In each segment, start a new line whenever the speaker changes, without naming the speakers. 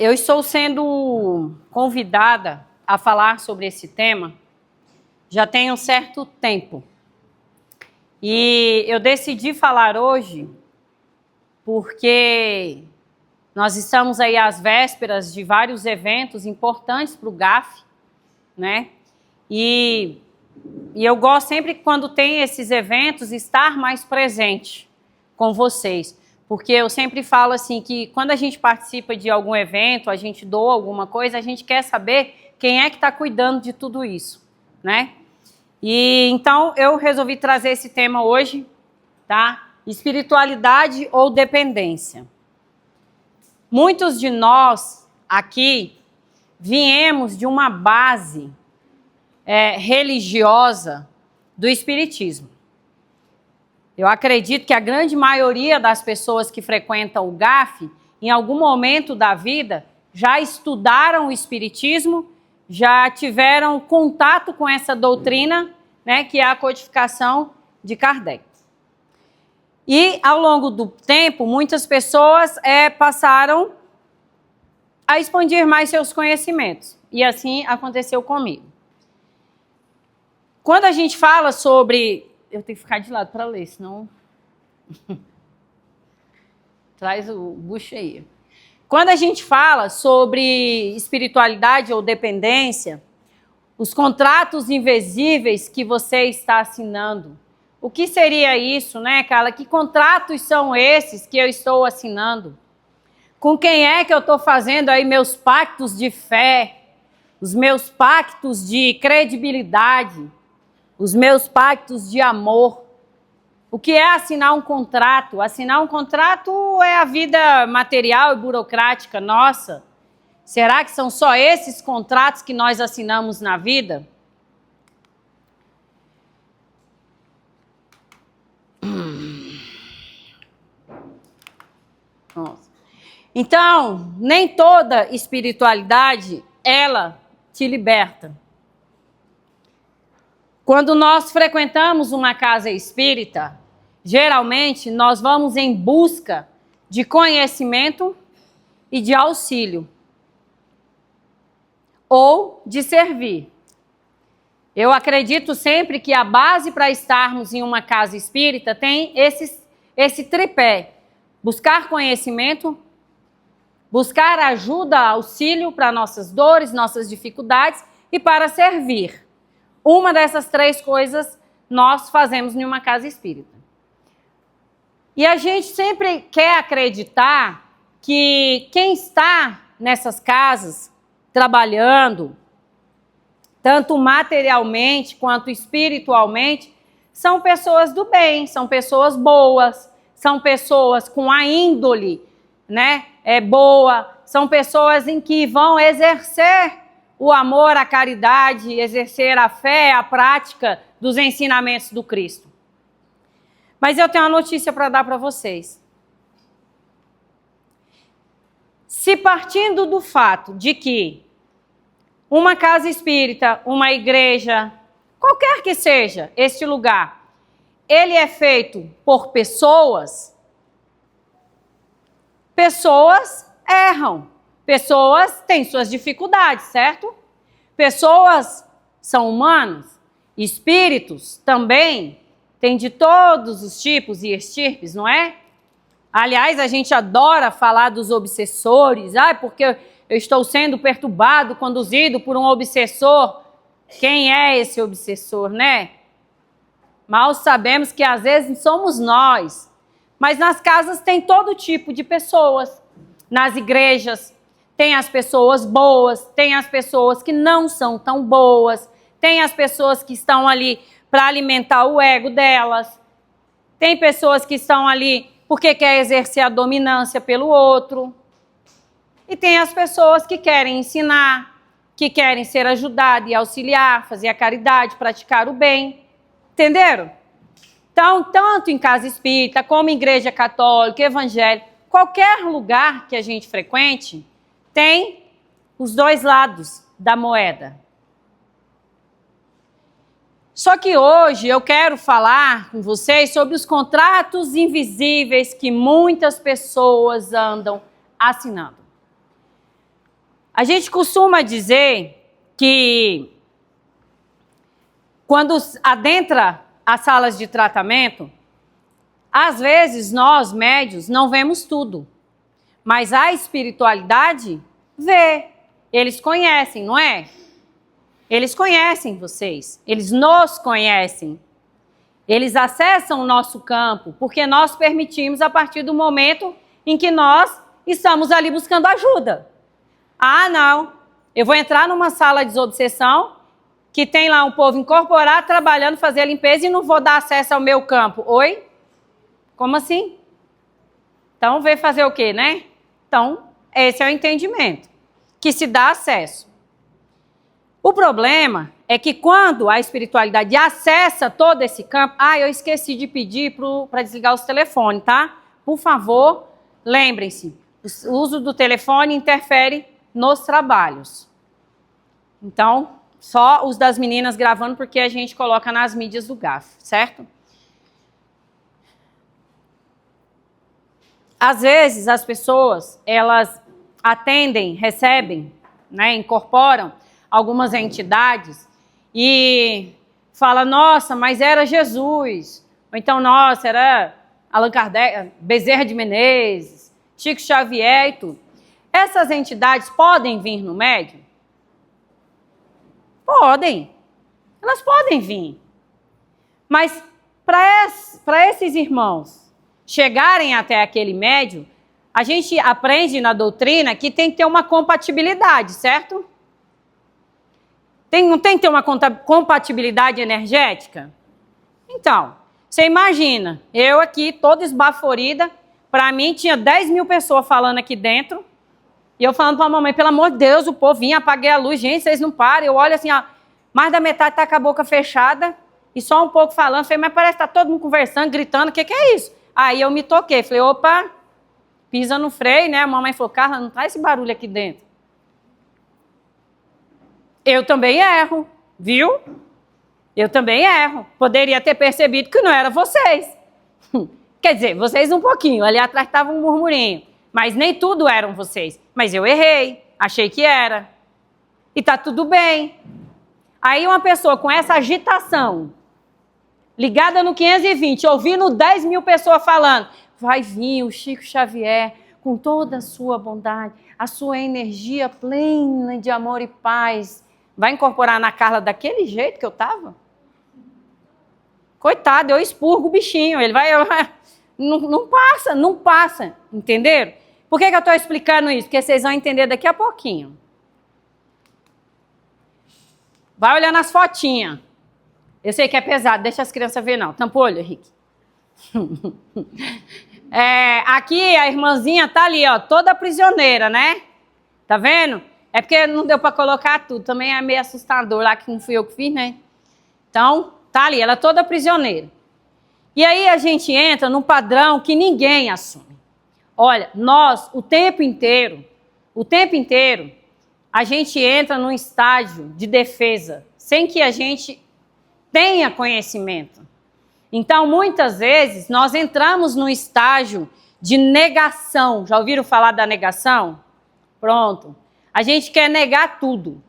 Eu estou sendo convidada a falar sobre esse tema já tem um certo tempo. E eu decidi falar hoje porque nós estamos aí às vésperas de vários eventos importantes para o GAF, né? E eu gosto sempre, quando tem esses eventos, estar mais presente com vocês. Porque eu sempre falo assim que quando a gente participa de algum evento, a gente doa alguma coisa, a gente quer saber quem é que está cuidando de tudo isso, né? E então eu resolvi trazer esse tema hoje, tá? Espiritualidade ou dependência. Muitos de nós aqui viemos de uma base religiosa do espiritismo. Eu acredito que a grande maioria das pessoas que frequentam o GAF, em algum momento da vida, já estudaram o espiritismo, já tiveram contato com essa doutrina, né, que é a codificação de Kardec. E, ao longo do tempo, muitas pessoas passaram a expandir mais seus conhecimentos. E assim aconteceu comigo. Quando a gente fala sobre... Eu tenho que ficar de lado para ler, senão... Traz o bucho aí. Quando a gente fala sobre espiritualidade ou dependência, os contratos invisíveis que você está assinando, o que seria isso, né, Carla? Que contratos são esses que eu estou assinando? Com quem é que eu estou fazendo aí meus pactos de fé, os meus pactos de credibilidade, os meus pactos de amor? O que é assinar um contrato? Assinar um contrato é a vida material e burocrática nossa. Será que são só esses contratos que nós assinamos na vida? Nossa. Então, nem toda espiritualidade, ela te liberta. Quando nós frequentamos uma casa espírita, geralmente nós vamos em busca de conhecimento e de auxílio, ou de servir. Eu acredito sempre que a base para estarmos em uma casa espírita tem esse tripé: buscar conhecimento, buscar ajuda, auxílio para nossas dores, nossas dificuldades e para servir. Uma dessas três coisas nós fazemos em uma casa espírita. E a gente sempre quer acreditar que quem está nessas casas trabalhando, tanto materialmente quanto espiritualmente, são pessoas do bem, são pessoas boas, são pessoas com a índole, né, boa, são pessoas em que vão exercer o amor, a caridade, exercer a fé, a prática dos ensinamentos do Cristo. Mas eu tenho uma notícia para dar para vocês. Se partindo do fato de que uma casa espírita, uma igreja, qualquer que seja este lugar, ele é feito por pessoas, pessoas erram, pessoas têm suas dificuldades, certo? Pessoas são humanos, espíritos também têm de todos os tipos e estirpes, não é? Aliás, a gente adora falar dos obsessores, porque eu estou sendo perturbado, conduzido por um obsessor. Quem é esse obsessor, né? Mal sabemos que às vezes somos nós. Mas nas casas tem todo tipo de pessoas. Nas igrejas tem as pessoas boas, tem as pessoas que não são tão boas, tem as pessoas que estão ali para alimentar o ego delas, tem pessoas que estão ali porque quer exercer a dominância pelo outro. E tem as pessoas que querem ensinar, que querem ser ajudadas e auxiliar, fazer a caridade, praticar o bem. Entenderam? Então, tanto em casa espírita, como em igreja católica, evangélica, qualquer lugar que a gente frequente, tem os dois lados da moeda. Só que hoje eu quero falar com vocês sobre os contratos invisíveis que muitas pessoas andam assinando. A gente costuma dizer que quando adentra as salas de tratamento, às vezes nós, médios, não vemos tudo. Mas a espiritualidade vê. Eles conhecem, não é? Eles conhecem vocês. Eles nos conhecem. Eles acessam o nosso campo, porque nós permitimos a partir do momento em que nós estamos ali buscando ajuda. Ah, não. Eu vou entrar numa sala de desobsessão que tem lá um povo incorporado, trabalhando, fazer a limpeza e não vou dar acesso ao meu campo. Oi? Como assim? Então, veio fazer o quê, né? Então, esse é o entendimento, que se dá acesso. O problema é que quando a espiritualidade acessa todo esse campo... Ah, eu esqueci de pedir para desligar os telefones, tá? Por favor, lembrem-se, o uso do telefone interfere nos trabalhos. Então, só os das meninas gravando, porque a gente coloca nas mídias do GAF, certo? Às vezes, as pessoas, elas atendem, recebem, né, incorporam algumas entidades e fala, nossa, mas era Jesus. Ou então, nossa, era Allan Kardec, Bezerra de Menezes, Chico Xavier e tudo. Essas entidades podem vir no médium? Podem. Elas podem vir. Mas para esses irmãos chegarem até aquele médium, a gente aprende na doutrina que tem que ter uma compatibilidade, certo? Não tem que ter uma compatibilidade energética? Então, você imagina, eu aqui toda esbaforida, para mim tinha 10 mil pessoas falando aqui dentro, e eu falando para a mamãe, pelo amor de Deus, o povo vinha, apaguei a luz, gente, vocês não param. Eu olho assim, ó, mais da metade tá com a boca fechada, e só um pouco falando, falei, mas parece que tá todo mundo conversando, gritando, o que é isso? Aí eu me toquei, falei, opa, pisa no freio, né? A mamãe falou, Carla, não traz esse barulho aqui dentro. Eu também erro, viu? Eu também erro. Poderia ter percebido que não era vocês. Quer dizer, vocês um pouquinho, ali atrás estava um murmurinho. Mas nem tudo eram vocês. Mas eu errei, achei que era. E tá tudo bem. Aí uma pessoa com essa agitação, ligada no 520, ouvindo 10 mil pessoas falando, vai vir o Chico Xavier com toda a sua bondade, a sua energia plena de amor e paz, vai incorporar na Carla daquele jeito que eu estava? Coitado, eu expurgo o bichinho, ele vai... Não passa, entenderam? Por que eu estou explicando isso? Porque vocês vão entender daqui a pouquinho. Vai olhando as fotinhas. Eu sei que é pesado, deixa as crianças ver não. Tampa o olho, Henrique. Aqui a irmãzinha tá ali, ó, toda prisioneira, né? Tá vendo? É porque não deu para colocar tudo, também é meio assustador lá, que não fui eu que fiz, né? Então, tá ali, ela toda prisioneira. E aí a gente entra num padrão que ninguém assume. Olha, nós, o tempo inteiro, a gente entra num estágio de defesa, sem que a gente tenha conhecimento. Então, muitas vezes, nós entramos num estágio de negação. Já ouviram falar da negação? Pronto. A gente quer negar tudo.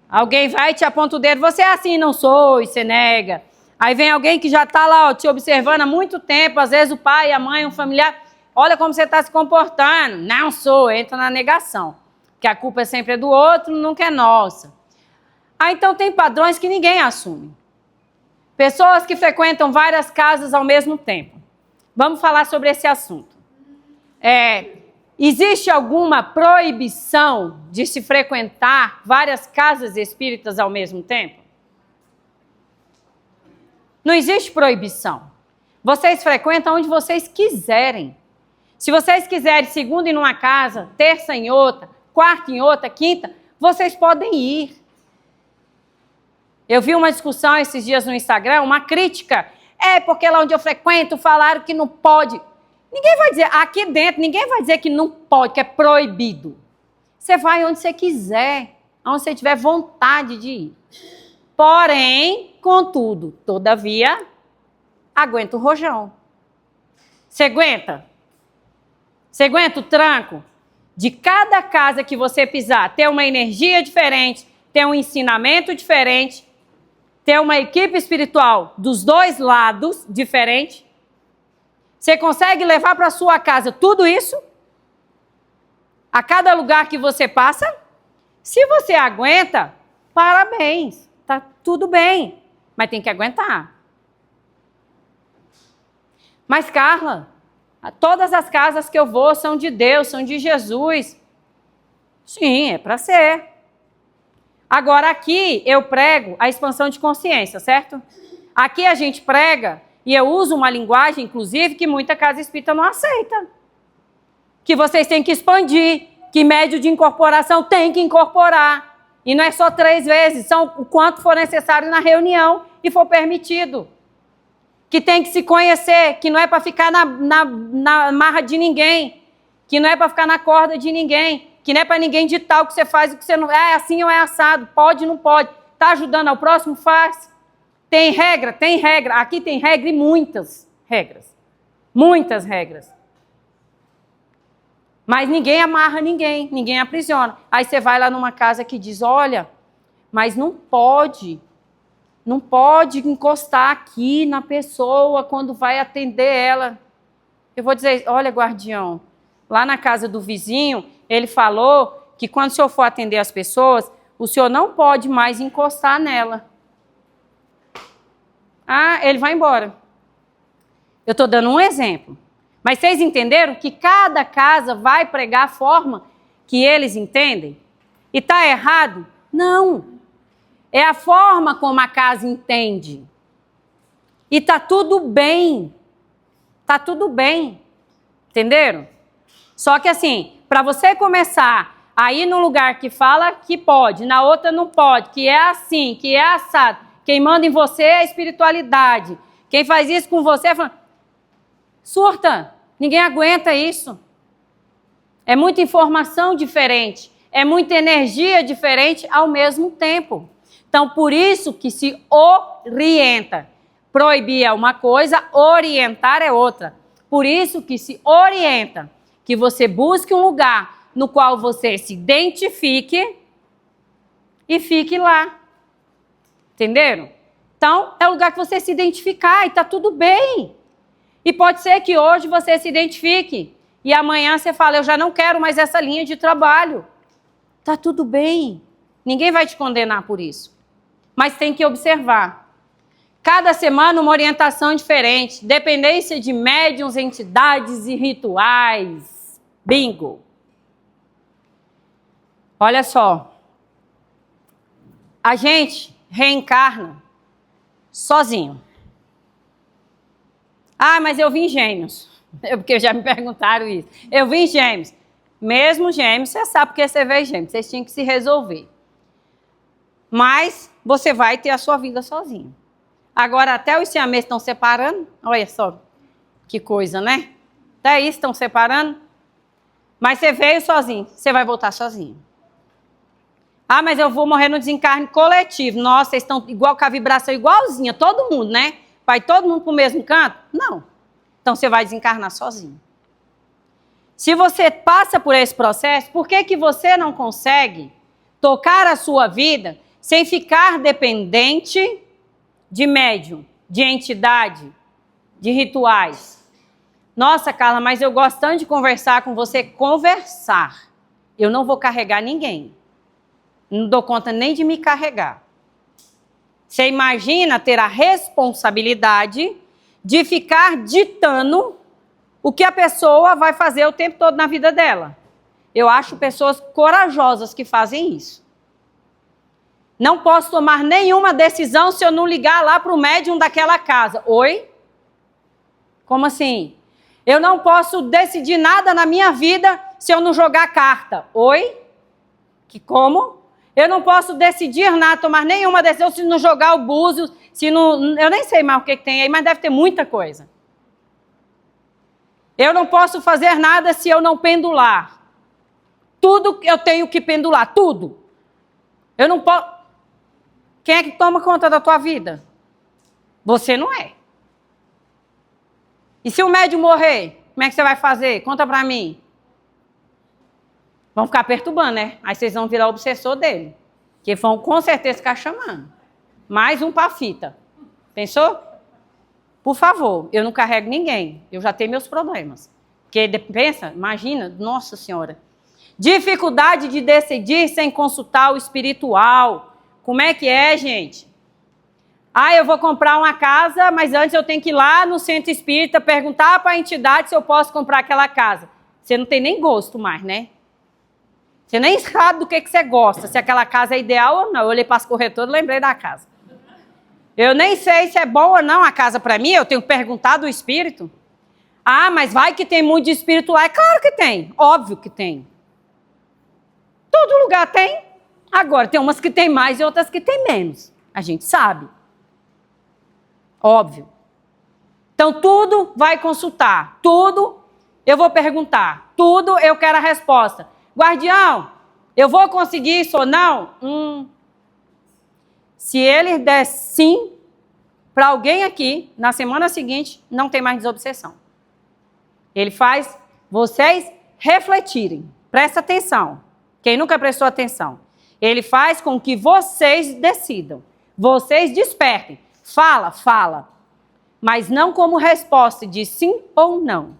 Alguém vai e te aponta o dedo, você é assim, não sou, e você nega. Aí vem alguém que já está lá, ó, te observando há muito tempo, às vezes o pai, a mãe, um familiar, olha como você está se comportando. Não sou, entra na negação. Que a culpa sempre é do outro, nunca é nossa. Então tem padrões que ninguém assume. Pessoas que frequentam várias casas ao mesmo tempo. Vamos falar sobre esse assunto. Existe alguma proibição de se frequentar várias casas espíritas ao mesmo tempo? Não existe proibição. Vocês frequentam onde vocês quiserem. Se vocês quiserem segunda em uma casa, terça em outra, quarta em outra, quinta, vocês podem ir. Eu vi uma discussão esses dias no Instagram, uma crítica. Porque lá onde eu frequento falaram que não pode. Ninguém vai dizer, aqui dentro, ninguém vai dizer que não pode, que é proibido. Você vai onde você quiser, onde você tiver vontade de ir. Porém, contudo, todavia, aguenta o rojão. Você aguenta? Você aguenta o tranco de cada casa que você pisar ter uma energia diferente, ter um ensinamento diferente, ter uma equipe espiritual dos dois lados diferente? Você consegue levar para sua casa tudo isso? A cada lugar que você passa? Se você aguenta, parabéns, tá tudo bem, mas tem que aguentar. Mas Carla, todas as casas que eu vou são de Deus, são de Jesus. Sim, é para ser. Agora aqui eu prego a expansão de consciência, certo? Aqui a gente prega, e eu uso uma linguagem, inclusive, que muita casa espírita não aceita. Que vocês têm que expandir, que médio de incorporação tem que incorporar. E não é só 3 vezes, são o quanto for necessário na reunião e for permitido. Que tem que se conhecer, que não é para ficar na marra de ninguém, que não é para ficar na corda de ninguém, que não é para ninguém ditar o que você faz e o que você não... É assim ou é assado, pode ou não pode. Está ajudando ao próximo? Faz. Tem regra? Tem regra. Aqui tem regra e muitas regras. Muitas regras. Mas ninguém amarra ninguém, ninguém aprisiona. Aí você vai lá numa casa que diz, olha, mas não pode encostar aqui na pessoa quando vai atender ela. Eu vou dizer, olha, guardião, lá na casa do vizinho, ele falou que quando o senhor for atender as pessoas, o senhor não pode mais encostar nela. Ah, ele vai embora. Eu estou dando um exemplo. Mas vocês entenderam que cada casa vai pregar a forma que eles entendem? E está errado? Não. É a forma como a casa entende. E está tudo bem. Está tudo bem. Entenderam? Só que assim, para você começar a ir num lugar que fala que pode, na outra não pode, que é assim, que é assado, quem manda em você é a espiritualidade. Quem faz isso com você fala, surta, ninguém aguenta isso. É muita informação diferente, é muita energia diferente ao mesmo tempo. Então, por isso que se orienta. Proibir é uma coisa, orientar é outra. Por isso que se orienta, que você busque um lugar no qual você se identifique e fique lá. Entenderam? Então, é o lugar que você se identificar e está tudo bem. E pode ser que hoje você se identifique e amanhã você fala, eu já não quero mais essa linha de trabalho. Está tudo bem. Ninguém vai te condenar por isso. Mas tem que observar. Cada semana uma orientação diferente. Dependência de médiuns, entidades e rituais. Bingo. Olha só. A gente reencarna sozinho. Ah, mas eu vi em Gêmeos. Porque já me perguntaram isso. Eu vi em Gêmeos. Mesmo Gêmeos, você sabe porque você vê Gêmeos. Vocês tinham que se resolver. Mas você vai ter a sua vida sozinho. Agora, até os siameses estão separando. Olha só que coisa, né? Até isso estão separando. Mas você veio sozinho. Você vai voltar sozinho. Ah, mas eu vou morrer no desencarne coletivo. Nossa, vocês estão igual com a vibração igualzinha. Todo mundo, né? Vai todo mundo para o mesmo canto? Não. Então você vai desencarnar sozinho. Se você passa por esse processo, por que você não consegue tocar a sua vida sem ficar dependente de médium, de entidade, de rituais? Nossa, Carla, mas eu gosto tanto de conversar com você. Conversar. Eu não vou carregar ninguém. Não dou conta nem de me carregar. Você imagina ter a responsabilidade de ficar ditando o que a pessoa vai fazer o tempo todo na vida dela. Eu acho pessoas corajosas que fazem isso. Não posso tomar nenhuma decisão se eu não ligar lá para o médium daquela casa. Oi? Como assim? Eu não posso decidir nada na minha vida se eu não jogar carta. Oi? Que como? Eu não posso decidir nada, tomar nenhuma decisão se não jogar o búzio, se não... Eu nem sei mais o que tem aí, mas deve ter muita coisa. Eu não posso fazer nada se eu não pendular. Tudo eu tenho que pendular, tudo. Eu não posso... Quem é que toma conta da tua vida? Você não é. E se o médium morrer, como é que você vai fazer? Conta pra mim. Vão ficar perturbando, né? Aí vocês vão virar obsessor dele. Que vão com certeza ficar chamando. Mais um pra fita. Pensou? Por favor, eu não carrego ninguém. Eu já tenho meus problemas. Porque pensa, imagina, nossa senhora. Dificuldade de decidir sem consultar o espiritual. Como é que é, gente? Ah, eu vou comprar uma casa, mas antes eu tenho que ir lá no centro espírita perguntar para a entidade se eu posso comprar aquela casa. Você não tem nem gosto mais, né? Você nem sabe do que você gosta, se aquela casa é ideal ou não. Eu olhei para as corretoras e lembrei da casa. Eu nem sei se é boa ou não a casa para mim, eu tenho que perguntar do espírito. Ah, mas vai que tem muito de espírito lá. É claro que tem, óbvio que tem. Todo lugar tem. Agora, tem umas que tem mais e outras que tem menos. A gente sabe. Óbvio. Então, tudo vai consultar. Tudo eu vou perguntar. Tudo eu quero a resposta. Guardião, eu vou conseguir isso ou não? Se ele der sim para alguém aqui, na semana seguinte, não tem mais desobsessão. Ele faz vocês refletirem. Presta atenção. Quem nunca prestou atenção. Ele faz com que vocês decidam. Vocês despertem. Fala. Mas não como resposta de sim ou não.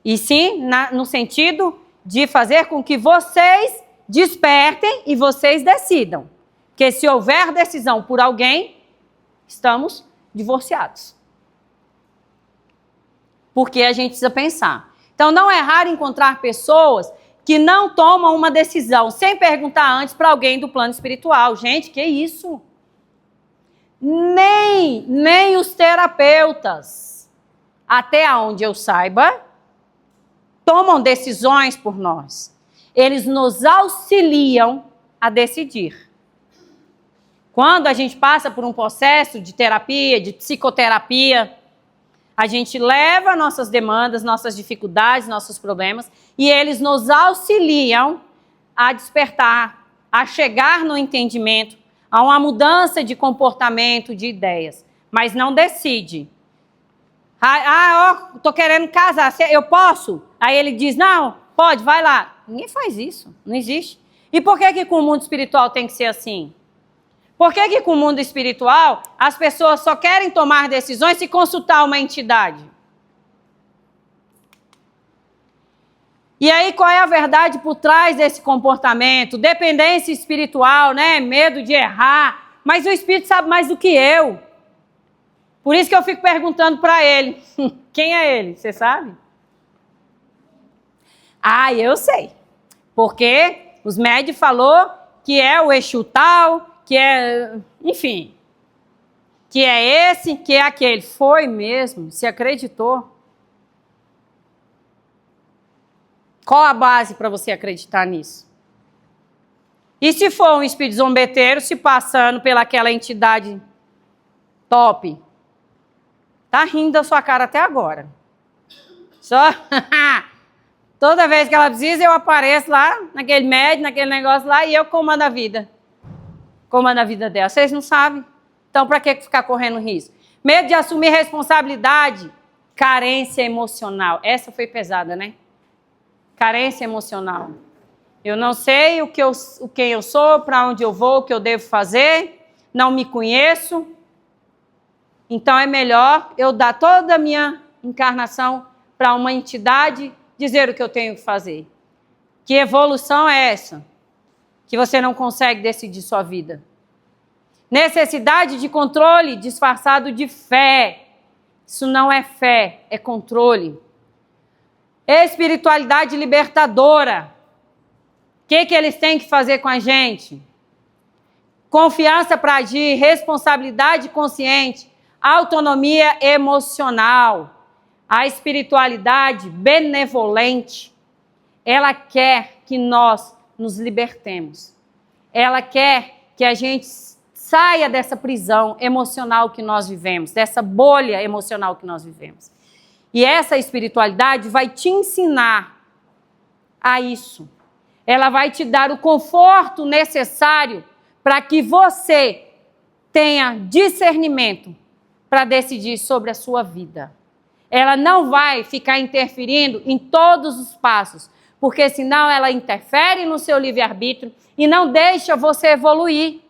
E sim no sentido de fazer com que vocês despertem e vocês decidam. Porque se houver decisão por alguém, estamos divorciados. Porque a gente precisa pensar. Então não é raro encontrar pessoas que não tomam uma decisão sem perguntar antes para alguém do plano espiritual. Gente, que isso? Nem os terapeutas, até onde eu saiba, tomam decisões por nós. Eles nos auxiliam a decidir. Quando a gente passa por um processo de terapia, de psicoterapia, a gente leva nossas demandas, nossas dificuldades, nossos problemas, e eles nos auxiliam a despertar, a chegar no entendimento, a uma mudança de comportamento, de ideias. Mas não decide. Tô querendo casar, eu posso? Aí ele diz, não, pode, vai lá. Ninguém faz isso, não existe. E por que com o mundo espiritual tem que ser assim? Por que com o mundo espiritual as pessoas só querem tomar decisões se consultar uma entidade? E aí qual é a verdade por trás desse comportamento? Dependência espiritual, né? Medo de errar. Mas o espírito sabe mais do que eu. Por isso que eu fico perguntando para ele. Quem é ele? Você sabe? Ah, eu sei. Porque os médios falou que é o Exu tal, que é, enfim, que é esse, que é aquele. Foi mesmo? Se acreditou? Qual a base para você acreditar nisso? E se for um espírito zombeteiro se passando pelaquela entidade top? Tá rindo da sua cara até agora. Só toda vez que ela precisa, eu apareço lá, naquele médico, naquele negócio lá, e eu comando a vida. Comando a vida dela. Vocês não sabem? Então, para que ficar correndo risco? Medo de assumir responsabilidade. Carência emocional. Essa foi pesada, né? Carência emocional. Eu não sei quem eu sou, para onde eu vou, o que eu devo fazer. Não me conheço. Então, é melhor eu dar toda a minha encarnação para uma entidade dizer o que eu tenho que fazer. Que evolução é essa? Que você não consegue decidir sua vida. Necessidade de controle disfarçado de fé. Isso não é fé, é controle. Espiritualidade libertadora. O que eles têm que fazer com a gente? Confiança para agir, responsabilidade consciente, autonomia emocional. A espiritualidade benevolente, ela quer que nós nos libertemos. Ela quer que a gente saia dessa prisão emocional que nós vivemos, dessa bolha emocional que nós vivemos. E essa espiritualidade vai te ensinar a isso. Ela vai te dar o conforto necessário para que você tenha discernimento para decidir sobre a sua vida. Ela não vai ficar interferindo em todos os passos, porque senão ela interfere no seu livre-arbítrio e não deixa você evoluir.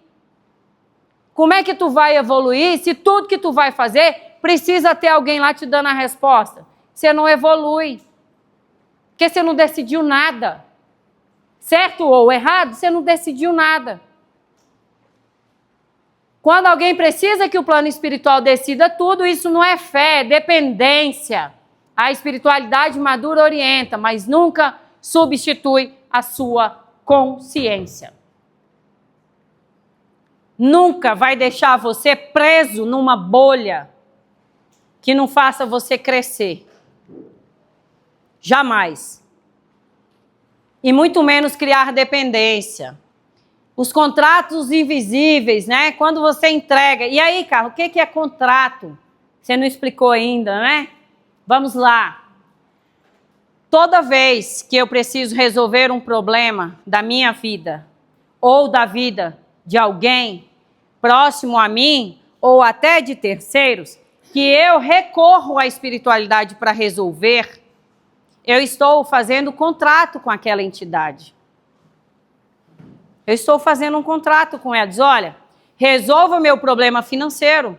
Como é que tu vai evoluir se tudo que tu vai fazer precisa ter alguém lá te dando a resposta? Você não evolui, porque você não decidiu nada. Certo ou errado, você não decidiu nada. Quando alguém precisa que o plano espiritual decida tudo, isso não é fé, é dependência. A espiritualidade madura orienta, mas nunca substitui a sua consciência. Nunca vai deixar você preso numa bolha que não faça você crescer. Jamais. E muito menos criar dependência. Os contratos invisíveis, né? Quando você entrega. E aí, Carlos, o que é contrato? Você não explicou ainda, né? Vamos lá. Toda vez que eu preciso resolver um problema da minha vida, ou da vida de alguém próximo a mim, ou até de terceiros, que eu recorro à espiritualidade para resolver, eu estou fazendo contrato com aquela entidade. Eu estou fazendo um contrato com ela. Diz, olha, resolva o meu problema financeiro.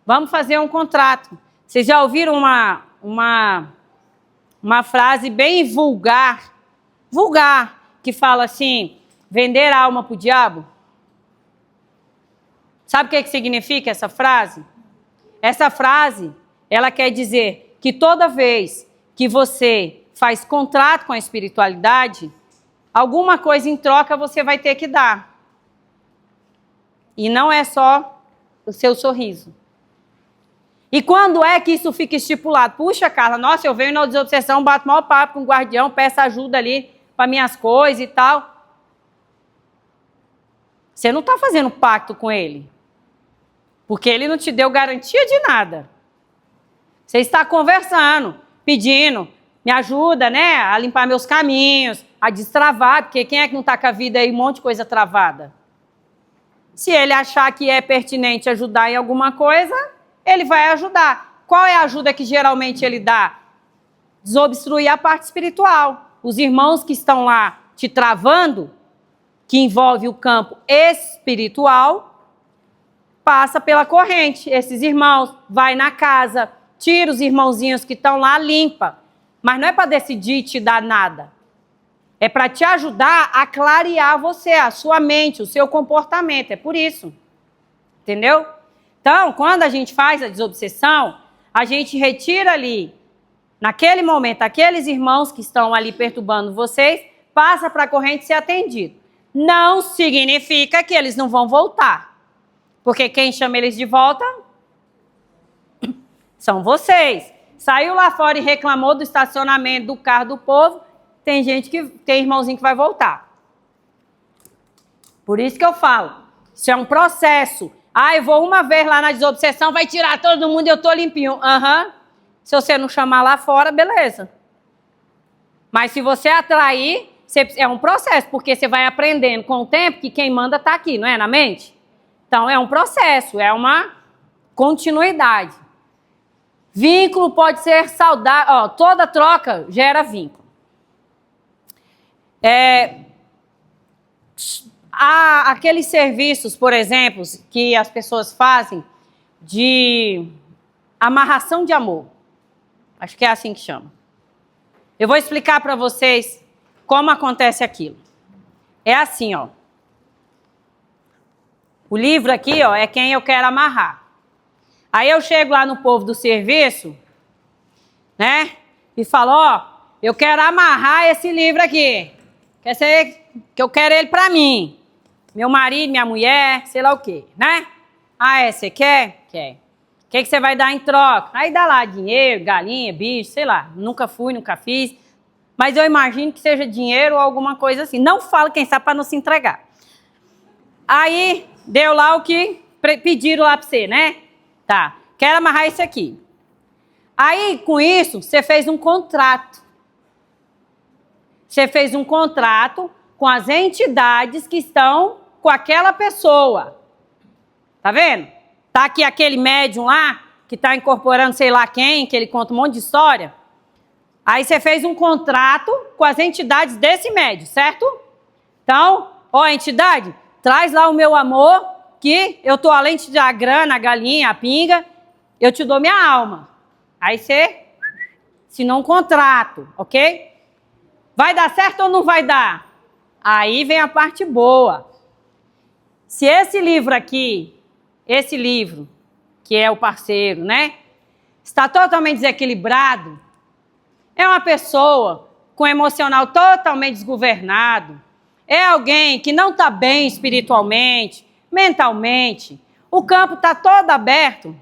Vamos fazer um contrato. Vocês já ouviram uma frase bem vulgar, que fala assim, vender a alma para o diabo? Sabe o que significa essa frase? Essa frase, ela quer dizer que toda vez que você faz contrato com a espiritualidade, alguma coisa em troca você vai ter que dar. E não é só o seu sorriso. E quando é que isso fica estipulado? Puxa, Carla, nossa, eu venho na desobsessão, bato maior papo com o guardião, peço ajuda ali para minhas coisas e tal. Você não está fazendo pacto com ele. Porque ele não te deu garantia de nada. Você está conversando, pedindo, me ajuda, né, a limpar meus caminhos, a destravar, porque quem é que não está com a vida aí, um monte de coisa travada? Se ele achar que é pertinente ajudar em alguma coisa, ele vai ajudar. Qual é a ajuda que geralmente ele dá? Desobstruir a parte espiritual. Os irmãos que estão lá te travando, que envolve o campo espiritual, passa pela corrente. Esses irmãos, vai na casa, tira os irmãozinhos que estão lá, limpa. Mas não é para decidir te dar nada. É para te ajudar a clarear você, a sua mente, o seu comportamento. É por isso. Entendeu? Então, quando a gente faz a desobsessão, a gente retira ali, naquele momento, aqueles irmãos que estão ali perturbando vocês, passa para a corrente ser atendido. Não significa que eles não vão voltar. Porque quem chama eles de volta são vocês. Saiu lá fora e reclamou do estacionamento do carro do povo, tem gente que tem irmãozinho que vai voltar. Por isso que eu falo, isso é um processo. Ah, eu vou uma vez lá na desobsessão, vai tirar todo mundo e eu tô limpinho. Se você não chamar lá fora, beleza. Mas se você atrair, é um processo, porque você vai aprendendo com o tempo que quem manda tá aqui, não é? Na mente? Então, é um processo, é uma continuidade. Vínculo pode ser saudável. Ó, toda troca gera vínculo. Há aqueles serviços, por exemplo, que as pessoas fazem de amarração de amor. Acho que é assim que chama. Eu vou explicar para vocês como acontece aquilo. É assim, ó. O livro aqui, ó, é quem eu quero amarrar. Aí eu chego lá no povo do serviço, né? E falo, ó, eu quero amarrar esse livro aqui. Quer ser que eu quero ele pra mim. Meu marido, minha mulher, sei lá o quê, né? Ah, você quer? Quer. O que você vai dar em troca? Aí dá lá dinheiro, galinha, bicho, sei lá. Nunca fui, nunca fiz. Mas eu imagino que seja dinheiro ou alguma coisa assim. Não fala quem sabe pra não se entregar. Aí deu lá o que pediram lá pra você, né? Tá, quero amarrar isso aqui. Aí, com isso, você fez um contrato. Você fez um contrato com as entidades que estão com aquela pessoa. Tá vendo? Tá aqui aquele médium lá, que tá incorporando sei lá quem, que ele conta um monte de história. Aí você fez um contrato com as entidades desse médium, certo? Então, ó, entidade, traz lá o meu amor, que eu tô além de dar a grana, a galinha, a pinga, eu te dou minha alma. Aí você assinou um contrato, ok? Vai dar certo ou não vai dar? Aí vem a parte boa. Se esse livro aqui, esse livro, que é o parceiro, né? Está totalmente desequilibrado, é uma pessoa com emocional totalmente desgovernado, é alguém que não está bem espiritualmente, mentalmente, o campo está todo aberto.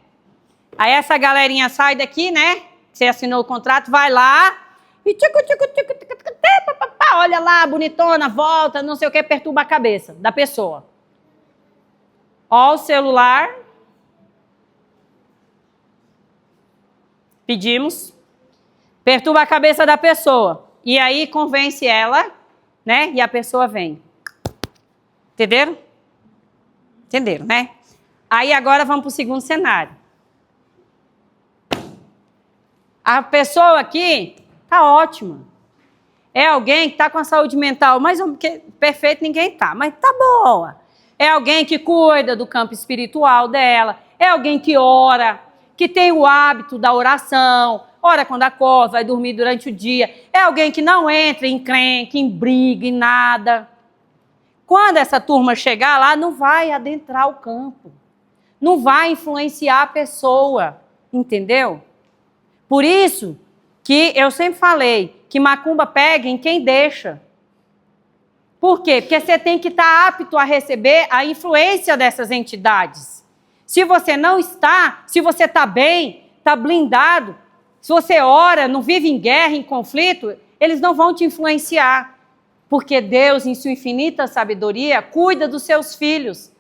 Aí essa galerinha sai daqui, né? Você assinou o contrato, vai lá e olha lá, bonitona, volta, não sei o que, perturba a cabeça da pessoa. Ó o celular. Pedimos. Perturba a cabeça da pessoa. E aí convence ela, né? E a pessoa vem. Entenderam? Entenderam, né? Aí agora vamos para o segundo cenário. A pessoa aqui tá ótima. É alguém que tá com a saúde mental, mas perfeito ninguém tá, mas tá boa. É alguém que cuida do campo espiritual dela. É alguém que ora, que tem o hábito da oração, ora quando acorda, vai dormir durante o dia. É alguém que não entra em encrenca, em briga, em nada. Quando essa turma chegar lá, não vai adentrar o campo. Não vai influenciar a pessoa, entendeu? Por isso que eu sempre falei que macumba pega em quem deixa. Por quê? Porque você tem que estar apto a receber a influência dessas entidades. Se você não está, se você está bem, está blindado, se você ora, não vive em guerra, em conflito, eles não vão te influenciar. Porque Deus, em sua infinita sabedoria, cuida dos seus filhos.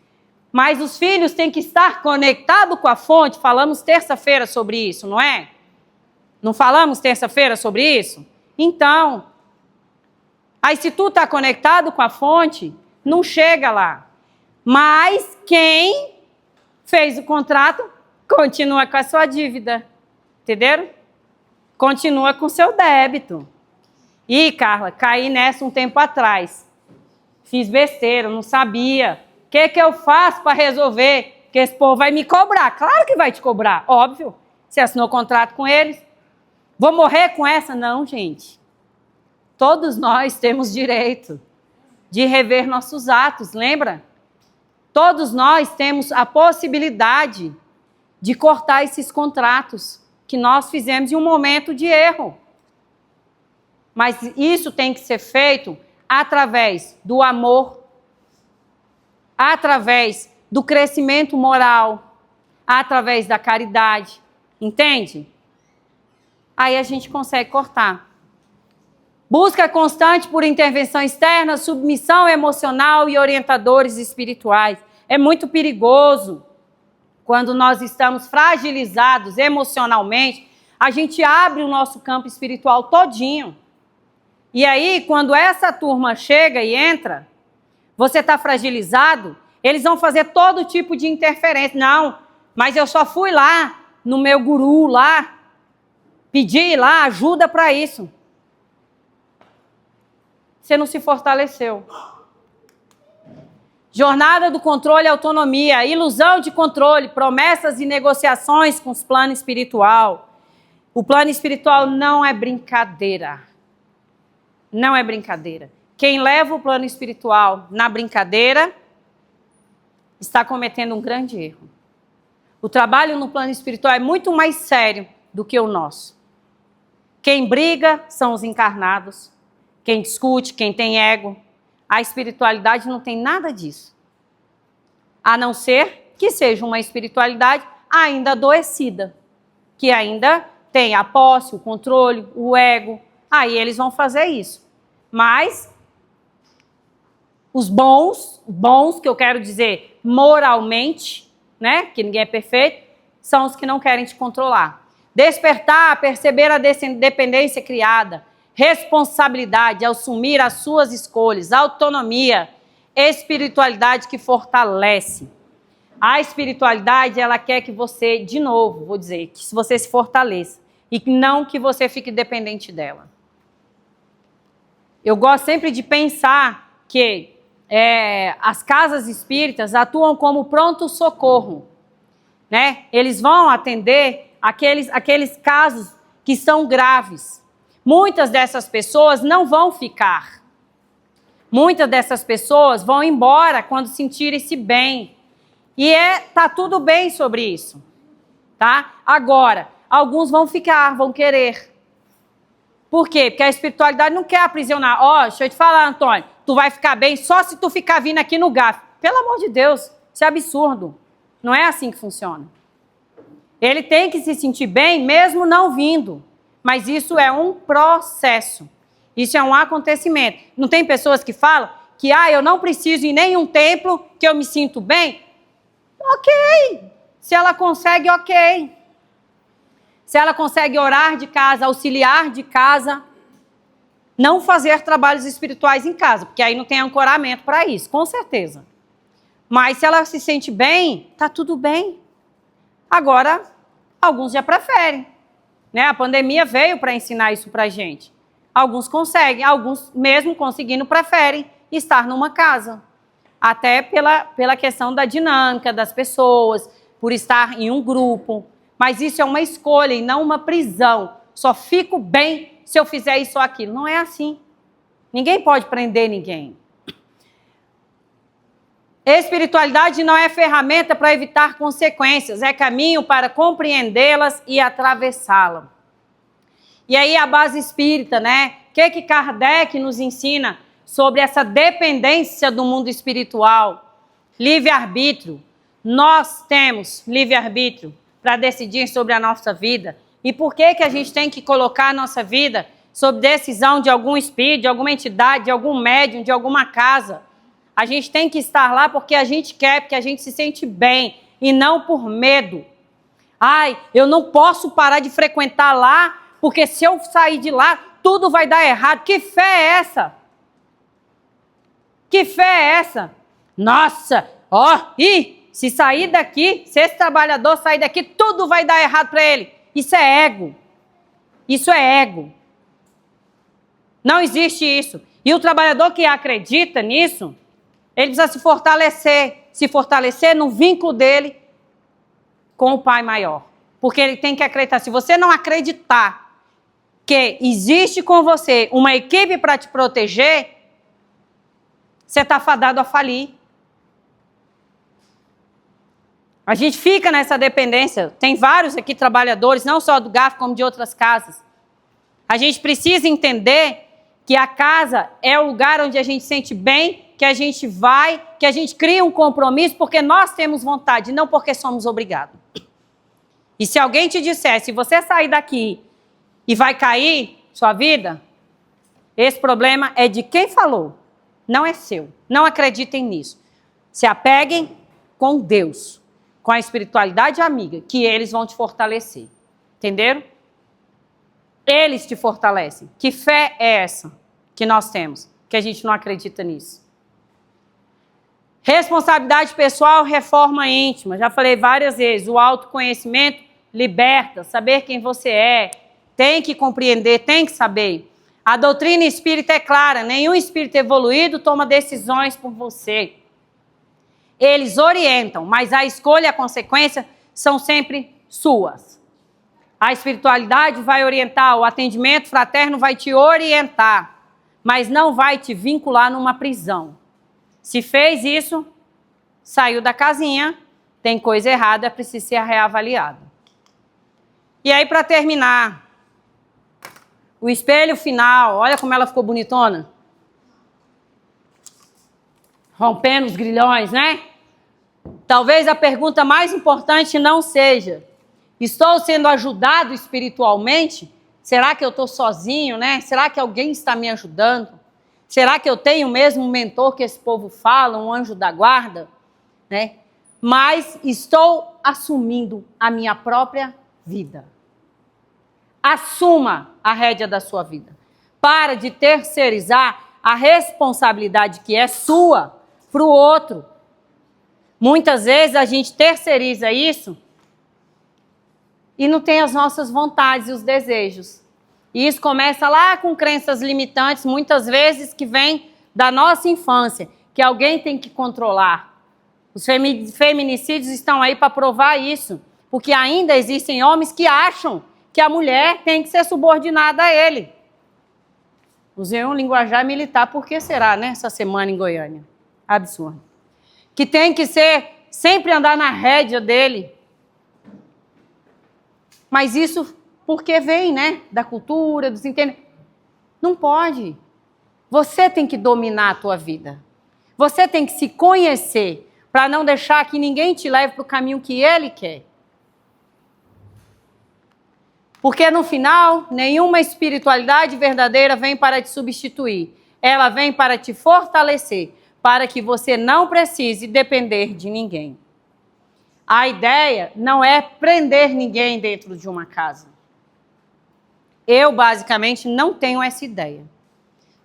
Mas os filhos têm que estar conectados com a fonte. Falamos terça-feira sobre isso, não é? Não falamos terça-feira sobre isso? Então, aí se tu está conectado com a fonte, não chega lá. Mas quem fez o contrato, continua com a sua dívida. Entenderam? Continua com o seu débito. Ih, Carla, caí nessa um tempo atrás. Fiz besteira, não sabia. O que eu faço para resolver? Porque esse povo vai me cobrar. Claro que vai te cobrar, óbvio. Você assinou contrato com eles. Vou morrer com essa? Não, gente. Todos nós temos direito de rever nossos atos, lembra? Todos nós temos a possibilidade de cortar esses contratos que nós fizemos em um momento de erro. Mas isso tem que ser feito através do amor, através do crescimento moral, através da caridade. Entende? Aí a gente consegue cortar. Busca constante por intervenção externa, submissão emocional e orientadores espirituais. É muito perigoso quando nós estamos fragilizados emocionalmente, a gente abre o nosso campo espiritual todinho. E aí, quando essa turma chega e entra, você está fragilizado, eles vão fazer todo tipo de interferência. Não, mas eu só fui lá, no meu guru lá, pedi lá ajuda para isso. Você não se fortaleceu. Jornada do controle e autonomia, ilusão de controle, promessas e negociações com os planos espiritual. O plano espiritual não é brincadeira. Não é brincadeira. Quem leva o plano espiritual na brincadeira está cometendo um grande erro. O trabalho no plano espiritual é muito mais sério do que o nosso. Quem briga são os encarnados. Quem discute, quem tem ego. A espiritualidade não tem nada disso. A não ser que seja uma espiritualidade ainda adoecida. Que ainda tem a posse, o controle, o ego. Aí eles vão fazer isso. Mas os bons que eu quero dizer moralmente, né, que ninguém é perfeito, são os que não querem te controlar. Despertar, perceber a dependência criada, responsabilidade, assumir as suas escolhas, autonomia, espiritualidade que fortalece. A espiritualidade, ela quer que você, de novo, vou dizer, que você se fortaleça. e não que você fique dependente dela. Eu gosto sempre de pensar que as casas espíritas atuam como pronto-socorro, né? Eles vão atender aqueles casos que são graves. Muitas dessas pessoas não vão ficar. Muitas dessas pessoas vão embora quando sentirem-se bem. E tá tudo bem sobre isso, tá? Agora, alguns vão ficar, vão querer. Por quê? Porque a espiritualidade não quer aprisionar. Deixa eu te falar, Antônio, tu vai ficar bem só se tu ficar vindo aqui no GAF. Pelo amor de Deus, isso é absurdo. Não é assim que funciona. Ele tem que se sentir bem mesmo não vindo. Mas isso é um processo. Isso é um acontecimento. Não tem pessoas que falam que eu não preciso ir em nenhum templo, que eu me sinto bem? Ok. Se ela consegue, ok. Se ela consegue orar de casa, auxiliar de casa, não fazer trabalhos espirituais em casa, porque aí não tem ancoramento para isso, com certeza. Mas se ela se sente bem, tá tudo bem. Agora, alguns já preferem, né? A pandemia veio para ensinar isso para a gente. Alguns conseguem, alguns mesmo conseguindo preferem estar numa casa. Até pela questão da dinâmica das pessoas, por estar em um grupo. Mas isso é uma escolha e não uma prisão. Só fico bem se eu fizer isso ou aquilo. Não é assim. Ninguém pode prender ninguém. Espiritualidade não é ferramenta para evitar consequências. É caminho para compreendê-las e atravessá-las. E aí a base espírita, né? O que Kardec nos ensina sobre essa dependência do mundo espiritual? Livre-arbítrio. Nós temos livre-arbítrio para decidir sobre a nossa vida. E por que a gente tem que colocar a nossa vida sob decisão de algum espírito, de alguma entidade, de algum médium, de alguma casa? A gente tem que estar lá porque a gente quer, porque a gente se sente bem e não por medo. Eu não posso parar de frequentar lá porque se eu sair de lá, tudo vai dar errado. Que fé é essa? Que fé é essa? Nossa, se sair daqui, se esse trabalhador sair daqui, tudo vai dar errado para ele. Isso é ego. Isso é ego. Não existe isso. E o trabalhador que acredita nisso, ele precisa se fortalecer no vínculo dele com o Pai Maior. Porque ele tem que acreditar. Se você não acreditar que existe com você uma equipe para te proteger, você está fadado a falir. A gente fica nessa dependência. Tem vários aqui trabalhadores, não só do GAF, como de outras casas. A gente precisa entender que a casa é o lugar onde a gente se sente bem, que a gente vai, que a gente cria um compromisso porque nós temos vontade, não porque somos obrigados. E se alguém te disser, se você sair daqui e vai cair sua vida, esse problema é de quem falou, não é seu. Não acreditem nisso. Se apeguem com Deus, com a espiritualidade amiga, que eles vão te fortalecer. Entenderam? Eles te fortalecem. Que fé é essa que nós temos? Que a gente não acredita nisso. Responsabilidade pessoal, reforma íntima. Já falei várias vezes. O autoconhecimento liberta. Saber quem você é. Tem que compreender, tem que saber. A doutrina espírita é clara. Nenhum espírito evoluído toma decisões por você. Eles orientam, mas a escolha e a consequência são sempre suas. A espiritualidade vai orientar, o atendimento fraterno vai te orientar, mas não vai te vincular numa prisão. Se fez isso, saiu da casinha, tem coisa errada, precisa ser reavaliado. E aí, para terminar, o espelho final, olha como ela ficou bonitona. Rompendo os grilhões, né? Talvez a pergunta mais importante não seja: estou sendo ajudado espiritualmente? Será que eu estou sozinho, né? Será que alguém está me ajudando? Será que eu tenho mesmo um mentor que esse povo fala, um anjo da guarda? Né? Mas estou assumindo a minha própria vida. Assuma a rédea da sua vida. Para de terceirizar a responsabilidade que é sua para o outro. Muitas vezes a gente terceiriza isso e não tem as nossas vontades e os desejos. E isso começa lá com crenças limitantes, muitas vezes que vêm da nossa infância, que alguém tem que controlar. Os feminicídios estão aí para provar isso, porque ainda existem homens que acham que a mulher tem que ser subordinada a ele. Usei um linguajar militar, por que será, né? Essa semana em Goiânia. Absurdo. Que tem que ser, sempre andar na rédea dele. Mas isso porque vem, né? Da cultura, dos entendimentos. Não pode. Você tem que dominar a tua vida. Você tem que se conhecer para não deixar que ninguém te leve para o caminho que ele quer. Porque no final, nenhuma espiritualidade verdadeira vem para te substituir. Ela vem para te fortalecer, para que você não precise depender de ninguém. A ideia não é prender ninguém dentro de uma casa. Eu, basicamente, não tenho essa ideia.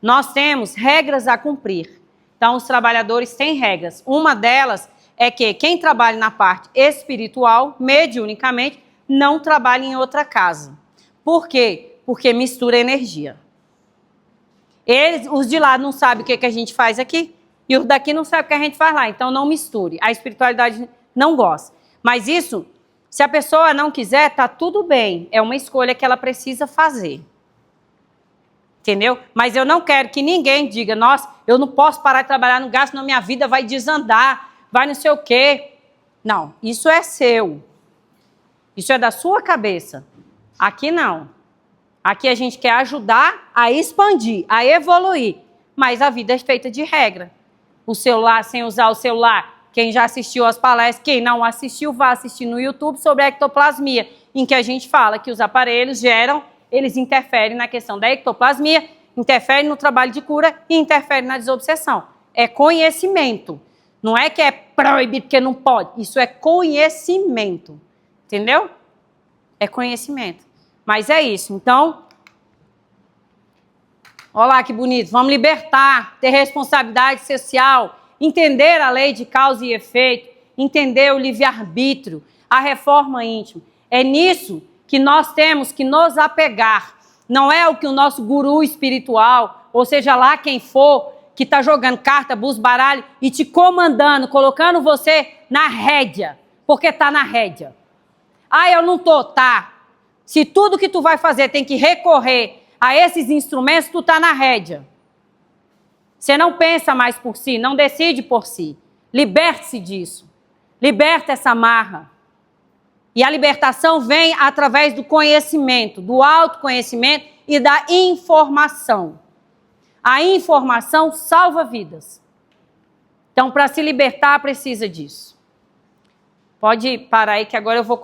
Nós temos regras a cumprir. Então, os trabalhadores têm regras. Uma delas é que quem trabalha na parte espiritual, mediunicamente, não trabalha em outra casa. Por quê? Porque mistura energia. Os de lá não sabem o que a gente faz aqui, e os daqui não sabem o que a gente faz lá. Então, não misture. A espiritualidade não gosta. Mas isso, se a pessoa não quiser, tá tudo bem. É uma escolha que ela precisa fazer. Entendeu? Mas eu não quero que ninguém diga, nossa, eu não posso parar de trabalhar no gás, senão minha vida vai desandar, vai não sei o quê. Não, isso é seu. Isso é da sua cabeça. Aqui não. Aqui a gente quer ajudar a expandir, a evoluir. Mas a vida é feita de regra. O celular, sem usar o celular, quem já assistiu às palestras, quem não assistiu, vá assistir no YouTube sobre a ectoplasmia, em que a gente fala que os aparelhos eles interferem na questão da ectoplasmia, interferem no trabalho de cura e interferem na desobsessão. É conhecimento. Não é que é proibido porque não pode. Isso é conhecimento. Entendeu? É conhecimento. Mas é isso. Então, olha lá que bonito. Vamos libertar, ter responsabilidade social, entender a lei de causa e efeito, entender o livre-arbítrio, a reforma íntima. É nisso que nós temos que nos apegar. Não é o que o nosso guru espiritual, ou seja lá quem for, que está jogando carta, bus, baralho e te comandando, colocando você na rédea, porque está na rédea. Ah, eu não tô, tá. Se tudo que tu vai fazer tem que recorrer a esses instrumentos, tu tá na rédea. Você não pensa mais por si, não decide por si. Liberte-se disso. Liberta essa marra. E a libertação vem através do conhecimento, do autoconhecimento e da informação. A informação salva vidas. Então, para se libertar, precisa disso. Pode parar aí que agora eu vou